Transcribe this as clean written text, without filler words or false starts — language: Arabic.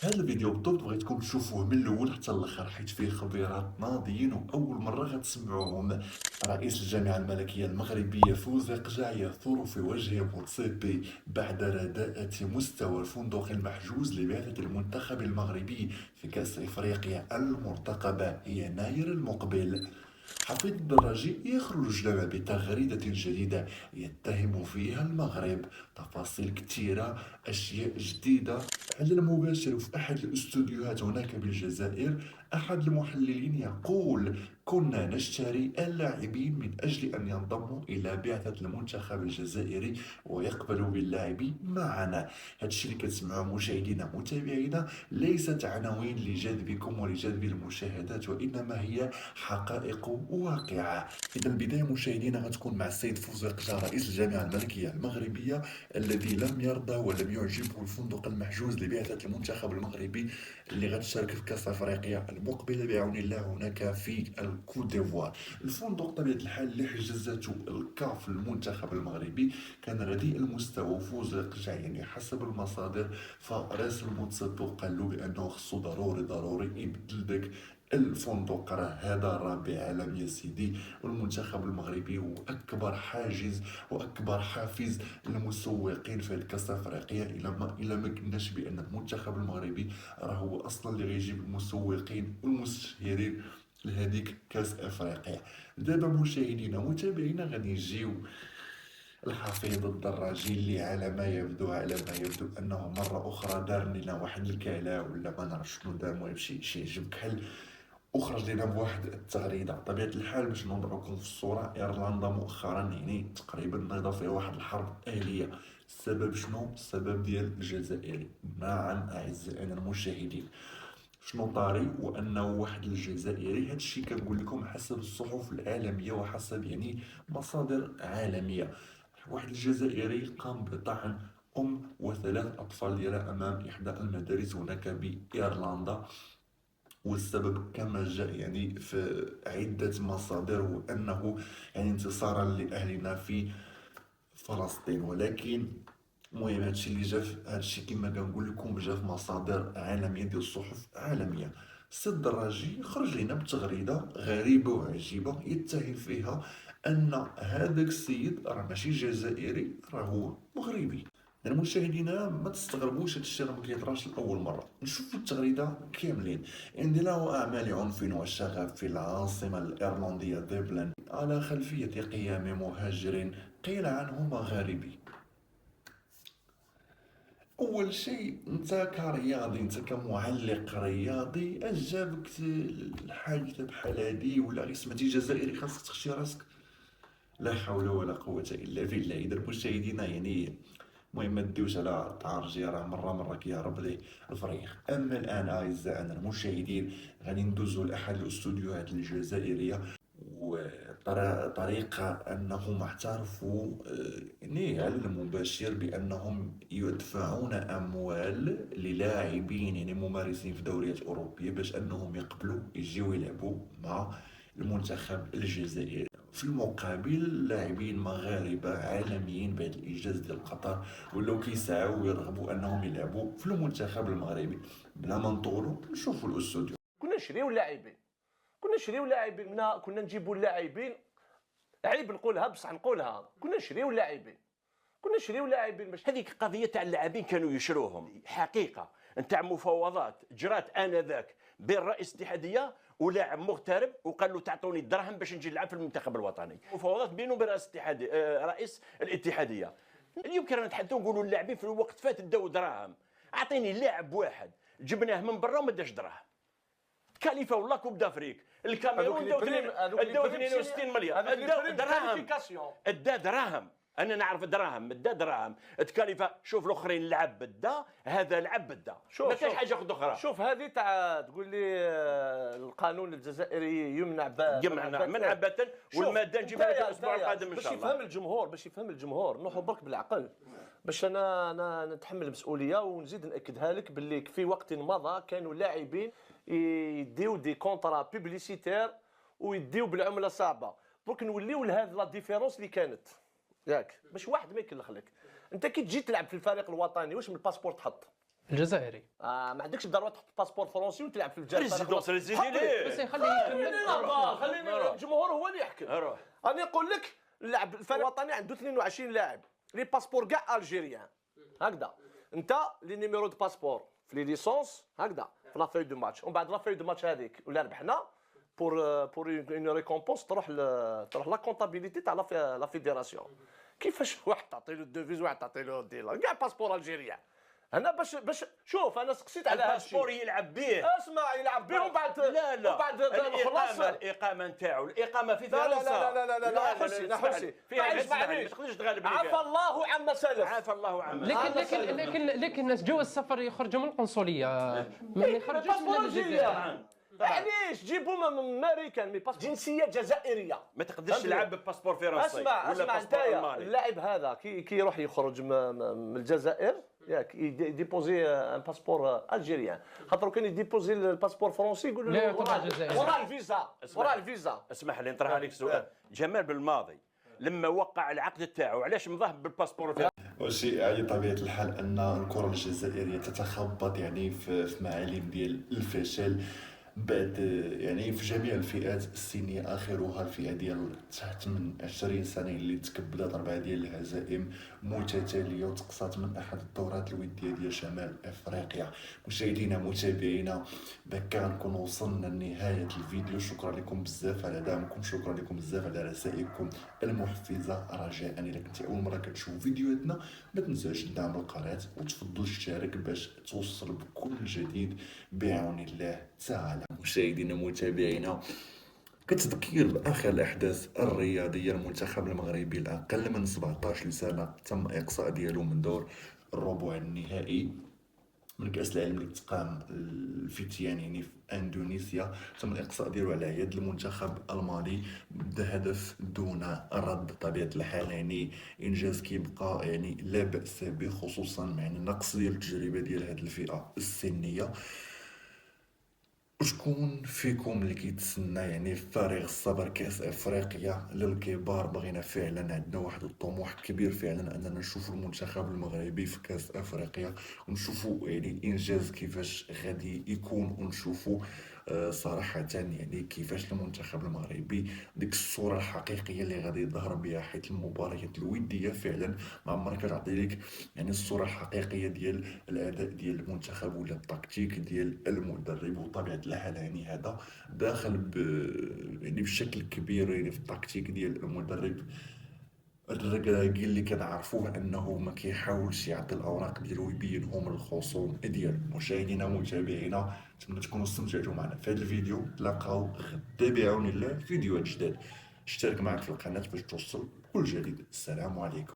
هذا الفيديو بالضبط بغيتكم تشوفوه من الاول حتى الاخر، حيت فيه خبيرات ناضيين واول مره غتسمعوهم. رئيس الجامعه الملكيه المغربيه فوزي قجع يثور في وجه موتسيبي بعد رداءة مستوى الفندق المحجوز لبعثه المنتخب المغربي في كاس افريقيا المرتقبه يناير المقبل. حفيظ الدراجي يخرج لنا بتغريدة جديدة يتهم فيها المغرب. تفاصيل كثيرة، أشياء جديدة. على المباشر وفي أحد الاستوديوهات هناك بالجزائر أحد المحللين يقول: كنا نشتري اللاعبين من أجل أن ينضموا إلى بعثة المنتخب الجزائري ويقبلوا باللاعبين معنا. هذا الشيء اللي كتسمعوه مشاهدينا متابعينا ليست عناوين لجذبكم ولجذب المشاهدات، وإنما هي حقائق واقعة. إذا البداية مشاهدينا غتكون مع السيد فوزي قجع رئيس الجامعة الملكية المغربية، الذي لم يرضى ولم يعجبه الفندق المحجوز لبعثة المنتخب المغربي اللي غتشارك في كأس أفريقيا المقبلة بعون الله هناك في الكوت ديفوار. الفندق طبيعة الحال اللي حجزته الكاف للمنتخب المغربي كان رديء المستوى، وفوزي قجع يعني حسب المصادر فراسل موتسيبو قال له بأنه خصو ضروري يبدل داك الفندق. راه هذا رابع عالم يا سيدي، والمنتخب المغربي هو اكبر حاجز واكبر حافز للمسوقين في الكاس الافريقيه. الى ما قلناش بان المنتخب المغربي راه هو اصلا اللي غيجيب المسوقين والمستشهرين لهذيك كاس افريقيا. دابا مشاهدينا متابعينا غادي نجيو الحفيظ الدراجي اللي على ما يبدو انه مره اخرى دار لنا واحد الكاله ولا ما نعرف شنو دار، المهم شي جبد كحل. اخرج لنا بواحد التغريده بطبيعه الحال باش نضربكم في الصوره. ايرلندا مؤخرا يعني تقريبا ناضه فيها واحد الحرب اهليه. السبب شنو؟ السبب ديال الجزائري. نعم اعزائنا المشاهدين، شنو طاري وانه واحد الجزائري، هادشي كنقول لكم حسب الصحف العالميه وحسب يعني مصادر عالميه. واحد الجزائري قام بطعن وثلاث اطفال ديالها امام احدى المدارس هناك بايرلندا. والسبب كما جاء يعني في عدة مصادر هو أنه يعني انتصارا لأهلنا في فلسطين. ولكن المهم هادشي كما كنقول لكم جا في مصادر عالمية ديال الصحف عالمية. السيد الدراجي خرج لنا بتغريدة غريبة وعجيبة يتهم فيها أن هذاك السيد راه ماشي جزائري، راه هو مغربي. يعني مشاهدينا ما تستغربوش، هادشي راه ما كيطراش لاول مره. نشوفوا التغريده كاملين. اندلاع اعمال عنف وشغب في العاصمه الايرلنديه دبلن على خلفيه قيام مهاجر قيل عنه مغاربي. اول شيء انت كرياضي، انت كمعلق رياضي، اش جابك الحادثه بحال هادي؟ ولا غير سمعتي جزائري خاصك تخشي راسك؟ لا حول ولا قوه الا بالله. اذا مشاهدينا يعني المهم ما تديوش على تعرجي، راه مره كيهرب ليه الفريق. اما الان اعزائنا المشاهدين غادي ندوزو لاحد الاستوديوهات الجزائريه، وطريقه انهم اعترفوا يعني على المباشر بانهم يدفعون اموال للاعبين يعني ممارسين في دوريات اوروبيه باش انهم يقبلوا يجيو يلعبوا مع المنتخب الجزائري. في المقابل لاعبين مغاربه عالميين بعد الانجاز ديال قطر ولاو كيسعوا ويرغبوا انهم يلعبوا في المنتخب المغربي. بلا ما نطولوا نشوفوا الاستوديو. كنا نشريو اللاعبين، كنا نجيبوا اللاعبين. عيب نقولها بصح نقولها، كنا نشريو اللاعبين باش هذيك قضيه تاع اللاعبين كانوا يشروهم حقيقه نتاع مفاوضات جرات انذاك بين رئيس الاتحاديه ولاعب مغترب، وقال له تعطوني الدراهم باش نجي نلعب في المنتخب الوطني. مفاوضات بينه وبين رئيس الاتحاديه. اليوم كنا نتحدثوا نقولوا اللاعبين في الوقت فات داو دراهم. اعطيني لاعب واحد جبناه من برا وما داش دراهم. كاليفا ولا كوب دافريك الكاميرون داو 62 مليار دراهم. ادى دراهم، انا نعرف دراهم، ادى دراهم. تكاليفا شوف الاخرين لعب بدا، هذا لعب بدا، ما كاش حاجه اخرى. شوف هذه تاع تقول لي القانون الجزائري يمنع منع باتا، والماده نجيبها لك الاسبوع القادم ان شاء الله باش يفهم الجمهور نروحوا برك بالعقل. باش انا نتحمل المسؤوليه ونزيد ناكدها لك باللي في وقت مضى كانوا لاعبين يديو دي كونطرا بوبليسيتير ويديو بالعمله صعبه. درك نوليو لهذه لا ديفيرونس اللي كانت ياك باش واحد ما يكلخ لك. انت كي تجي تلعب في الفريق الوطني واش من الباسبور تحط؟ الجزائري. ما عندكش الضروره تحط باسبور فرنسي وتلعب في الجزائر. ريزيدونس ريزيدي ليه؟ بس خليه يكمل. خليني الجمهور هو اللي يحكم. روح. انا نقول لك اللاعب الفريق الوطني عنده 22 لاعب لي باسبور كاع الجيريان هكذا. انت لي نيميرو دو باسبور في لي ليسونس هكذا في لا فاي دو ماتش، ومن بعد لا فاي دو ماتش هذيك ولا ربحنا بور اون ريكومبونس تروح لا كونطابيليتي تاع لا فيديراسيون. كيفاش واحد تعطي له الدوفيز وواحد تعطي له ديلار كاع باسبور الجيريان. انا باش شوف انا سقسيت على هذا الشيء. الباسبور يلعب به. اسمع يلعب به ومن بعد لا وبعد الإقامة الإقامة نتاعو الإقامة في لا لا فرنسا. لا لا لا حسي فيها معليش ما تقدرش تغلب. عفى الله عما سلف. عافى الله عما. لكن الناس جواز السفر يخرجوا من القنصليه، ما يخرجوش من الجزائر. معليش جيبوا من امريكان مي باس جنسيه جزائريه. ما تقدرش تلعب بباسبور فرنسي. اسمع نتايا اللاعب هذا كي يروح يخرج من الجزائر ياك يديبوزي ان باسبور الجيريان، خاطر كان يديبوزي الباسبور فرنسي يقولوا لا له تبع الجزائر. وراه الفيزا. اسمح لي نطرح عليك سؤال. جمال بالماضي لما وقع العقد تاعو علاش مضاه بالباسبور الفرنسي؟ وشيء على طبيعة الحال أن الكرة الجزائرية تتخبط يعني في معالم ديال الفشل بعد يعني في جميع الفئات السنية، آخرها الفئة ديال تحت من 20 سنة اللي تكبلت 4 ديال الهزائم متتالية وتقصات من أحد الدورات الودية ديال شمال أفريقيا. مشاهدينا متابعينا بكا غنكون وصلنا لنهاية الفيديو. شكرا لكم بزاف على دعمكم، شكرا لكم بزاف على رسائلكم المحفزة. رجاء إلا كنتي أول مرة كتشوف فيديوهاتنا ما تنساش تدعم القناة وتفضل تشارك باش توصل بكل جديد بعون الله تعالى. مشاهدينا متابعينا كتذكير بآخر الأحداث الرياضية، المنتخب المغربي الأقل من 17 سنة تم إقصاء ديالو من دور الربع النهائي من كأس العالم اللي تقام الفتيان يعني في اندونيسيا. تم الاقصاء ديالو على يد المنتخب المالي بهدف دون رد بطبيعه الحال، يعني انجاز كيبقى يعني لا باس به، خصوصا مع النقص ديال التجربه ديال هذه الفئه السنيه. شكون فيكم اللي كيتسنى يعني فارغ الصبر كاس افريقيا للكبار؟ بغينا فعلا، عندنا واحد الطموح كبير فعلا اننا نشوفوا المنتخب المغربي في كاس افريقيا ونشوفوا يعني الانجاز كيفاش غادي يكون، ونشوفوا صراحة يعني كيفاش المنتخب المغربي ديك الصورة الحقيقية اللي غادي يظهر بها، حيث المباريات الودية فعلا ما عمرك كتعطي لك يعني الصورة الحقيقية ديال الأداء ديال المنتخب ولا التكتيك ديال المدرب. وطبيعة الحال يعني هذا داخل يعني بشكل كبير يعني في التكتيك ديال المدرب الركراكي اللي كنعرفوه انه ما كيحاولش يعطي الاوراق ديالو يبينهم للخصوم ديالو. مشاهدينا متابعينا نتمنى تكونوا استمتعتوا معنا في هذا الفيديو. تلاقاو غدا بعون الله فيديوهات جداد. اشترك معك في القناه باش توصل كل جديد. السلام عليكم.